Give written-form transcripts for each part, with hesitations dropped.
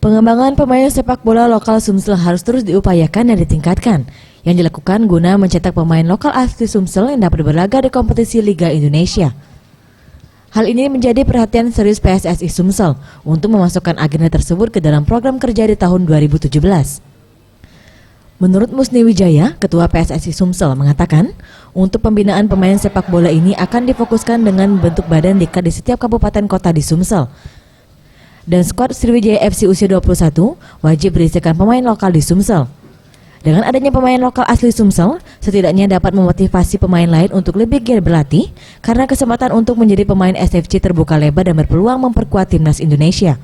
Pengembangan pemain sepak bola lokal Sumsel harus terus diupayakan dan ditingkatkan, yang dilakukan guna mencetak pemain lokal asli Sumsel yang dapat berlaga di kompetisi Liga Indonesia. Hal ini menjadi perhatian serius PSSI Sumsel untuk memasukkan agenda tersebut ke dalam program kerja di tahun 2017. Menurut Musni Wijaya, Ketua PSSI Sumsel mengatakan, untuk pembinaan pemain sepak bola ini akan difokuskan dengan bentuk badan diklat di setiap kabupaten kota di Sumsel. Dan skuad Sriwijaya FC usia 21 wajib berisikan pemain lokal di Sumsel. Dengan adanya pemain lokal asli Sumsel, setidaknya dapat memotivasi pemain lain untuk lebih giat berlatih karena kesempatan untuk menjadi pemain SFC terbuka lebar dan berpeluang memperkuat timnas Indonesia.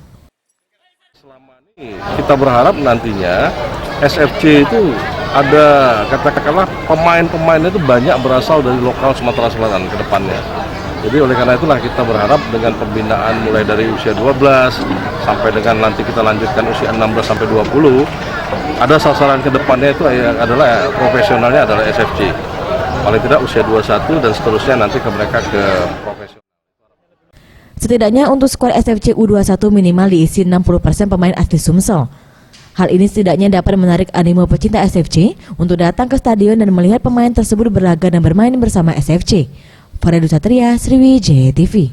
Selama ini kita berharap nantinya SFC itu ada katakanlah pemain-pemainnya itu banyak berasal dari lokal Sumatera Selatan ke depannya. Jadi oleh karena itulah kita berharap dengan pembinaan mulai dari usia 12 sampai dengan nanti kita lanjutkan usia 16 sampai 20, ada sasaran ke depannya itu adalah profesionalnya adalah SFC. Paling tidak usia 21 dan seterusnya nanti ke mereka ke profesional. Setidaknya untuk skuad SFC U21 minimal diisi 60% pemain asli Sumsel. Hal ini setidaknya dapat menarik animo pecinta SFC untuk datang ke stadion dan melihat pemain tersebut berlaga dan bermain bersama SFC. Faridul Satria, Sriwijaya TV.